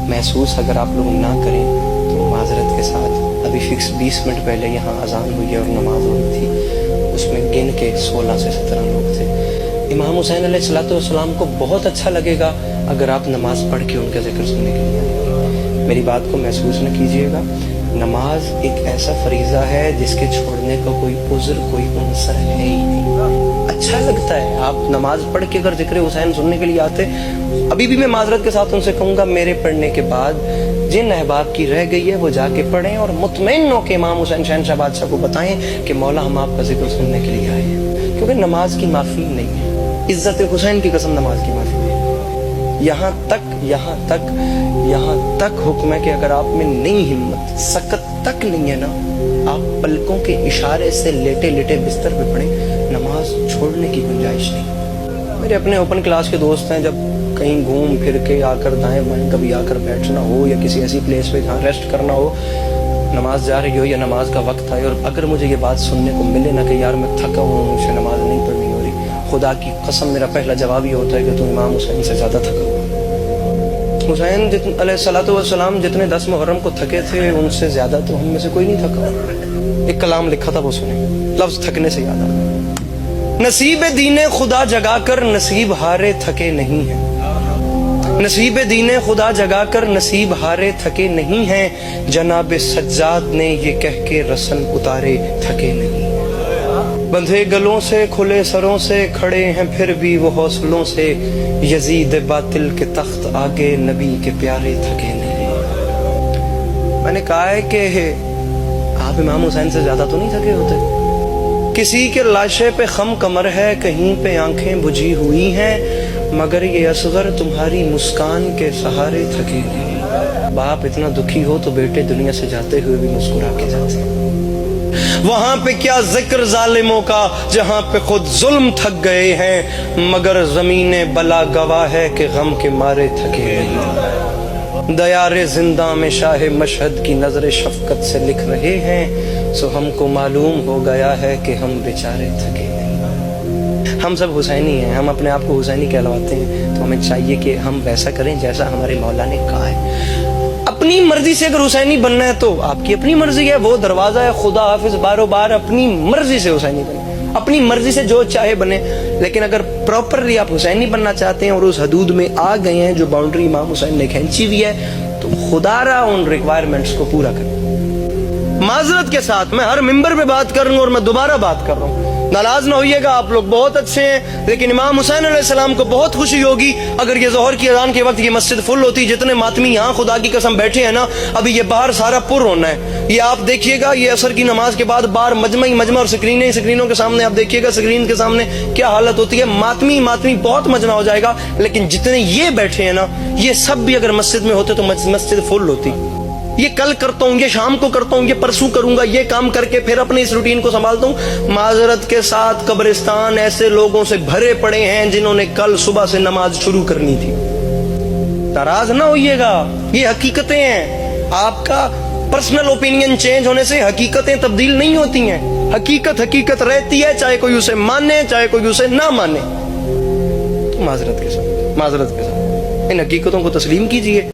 محسوس اگر آپ لوگ نہ کریں تو معذرت کے ساتھ ابھی فکس 20 منٹ پہلے یہاں اذان ہوئی ہے اور نماز ہو رہی تھی، اس میں گن کے 16 سے 17 لوگ تھے۔ امام حسین علیہ السلام کو بہت اچھا لگے گا اگر آپ نماز پڑھ کے ان کا ذکر سننے کے لیے آئیں۔ میری بات کو محسوس نہ کیجیے گا، نماز ایک ایسا فریضہ ہے جس کے چھوڑنے کا کوئی عذر، کوئی عنصر ہے ہی نہیں۔ اچھا لگتا ہے آپ نماز پڑھ کے اگر ذکر حسین سننے کے لیے آتے۔ ابھی بھی میں معذرت کے ساتھ ان سے کہوں گا، میرے پڑھنے کے بعد جن احباب کی رہ گئی ہے وہ جا کے پڑھیں اور مطمئن ہو کہ امام حسین شہنشاہ بادشاہ کو بتائیں کہ مولا ہم آپ کا ذکر سننے کے لیے آئے ہیں، کیونکہ نماز کی معافی نہیں ہے۔ عزت حسین کی قسم نماز کی معافی نہیں ہے۔ یہاں تک حکم ہے کہ اگر آپ میں نہیں ہمت، سکت تک نہیں ہے نا، آپ پلکوں کے اشارے سے لیٹے لیٹے بستر پہ پڑھیں، نماز چھوڑنے کی گنجائش نہیں۔ میرے اپنے اوپن کلاس کے دوست ہیں، جب کہیں گھوم پھر کے آ کر دائیں بائیں کبھی آ کر بیٹھنا ہو یا کسی ایسی پلیس پہ جہاں ریسٹ کرنا ہو، نماز جا رہی ہو یا نماز کا وقت آئے اور اگر مجھے یہ بات سننے کو ملے نا کہ یار میں تھکا ہوں، مجھے نماز نہیں پڑھنی ہو رہی، خدا کی قسم میرا پہلا جواب یہ ہوتا ہے کہ تم امام حسین سے زیادہ تھکا ہوا۔ حسین علیہ السلام جتنے 10 محرم کو تھکے تھے ان سے زیادہ تو ہم میں سے کوئی نہیں تھکا۔ ایک کلام لکھا تھا وہ سنیں، لفظ تھکنے سے یاد آ، نصیب دین خدا جگا کر نصیب ہارے تھکے نہیں ہیں، نصیب دین خدا جگا کر نصیب ہارے تھکے نہیں ہیں، جناب سجاد نے یہ کہہ کے رسن اتارے تھکے نہیں ہیں، بندھے گلوں سے کھلے سروں سے کھڑے ہیں پھر بھی وہ حوصلوں سے، یزید باطل کے تخت آگے نبی کے پیارے تھکے نہیں۔ میں نے کہا ہے کہ آپ امام حسین سے زیادہ تو نہیں تھکے ہوتے؟ کسی کے لاشے پہ خم کمر ہے، کہیں پہ آنکھیں بجھی ہوئی ہیں، مگر یہ اصغر تمہاری مسکان کے سہارے تھکے نہیں۔ باپ اتنا دکھی ہو تو بیٹے دنیا سے جاتے ہوئے بھی مسکرا کے جاتے ہیں۔ وہاں پہ کیا ذکر ظالموں کا جہاں پہ خود ظلم تھک گئے ہیں، مگر زمین بلا گواہ ہے کہ غم کے مارے تھکے نہیں۔ دیار زندہ میں شاہ مشہد کی نظر شفقت سے لکھ رہے ہیں، سو ہم کو معلوم ہو گیا ہے کہ ہم بیچارے تھکے نہیں۔ ہم سب حسینی ہیں، ہم اپنے آپ کو حسینی کہلواتے ہیں، تو ہمیں چاہیے کہ ہم ویسا کریں جیسا ہمارے مولا نے کہا ہے۔ اپنی مرضی سے اگر حسینی بننا ہے تو آپ کی اپنی مرضی ہے، وہ دروازہ ہے خدا حافظ، بارو بار اپنی مرضی سے حسینی بنے، اپنی مرضی سے جو چاہے بنے۔ لیکن اگر پراپرلی آپ حسینی بننا چاہتے ہیں اور اس حدود میں آ گئے ہیں جو باؤنڈری امام حسین نے کھینچی ہوئی ہے، تو خدا را ان ریکوائرمنٹس کو پورا کریں۔ معذرت کے ساتھ میں ہر ممبر پہ بات کر رہا ہوں اور میں دوبارہ بات کر رہا ہوں، ناراض نہ ہوئیے گا، آپ لوگ بہت اچھے ہیں، لیکن امام حسین علیہ السلام کو بہت خوشی ہوگی اگر یہ ظہر کی اذان کے وقت یہ مسجد فل ہوتی۔ جتنے ماتمی یہاں خدا کی قسم بیٹھے ہیں نا، ابھی یہ باہر سارا پر ہونا ہے۔ یہ آپ دیکھیے گا، یہ عصر کی نماز کے بعد باہر مجمع اور سکرینوں کے سامنے آپ دیکھیے گا، سکرین کے سامنے کیا حالت ہوتی ہے، ماتمی بہت مجمع ہو جائے گا۔ لیکن جتنے یہ بیٹھے ہیں نا، یہ سب بھی اگر مسجد میں ہوتے تو مسجد فل ہوتی۔ یہ کل کرتا ہوں، یہ شام کو کرتا ہوں، یہ پرسوں کروں گا، یہ کام کر کے پھر اپنے اس روٹین کو سنبھالتا ہوں۔ معذرت کے ساتھ قبرستان ایسے لوگوں سے بھرے پڑے ہیں جنہوں نے کل صبح سے نماز شروع کرنی تھی۔ ناراض نہ ہوئیے گا، یہ حقیقتیں ہیں۔ آپ کا پرسنل اوپینین چینج ہونے سے حقیقتیں تبدیل نہیں ہوتی ہیں، حقیقت رہتی ہے، چاہے کوئی اسے مانے چاہے کوئی اسے نہ مانے۔ تو معذرت کے ساتھ ان حقیقتوں کو تسلیم کیجیے۔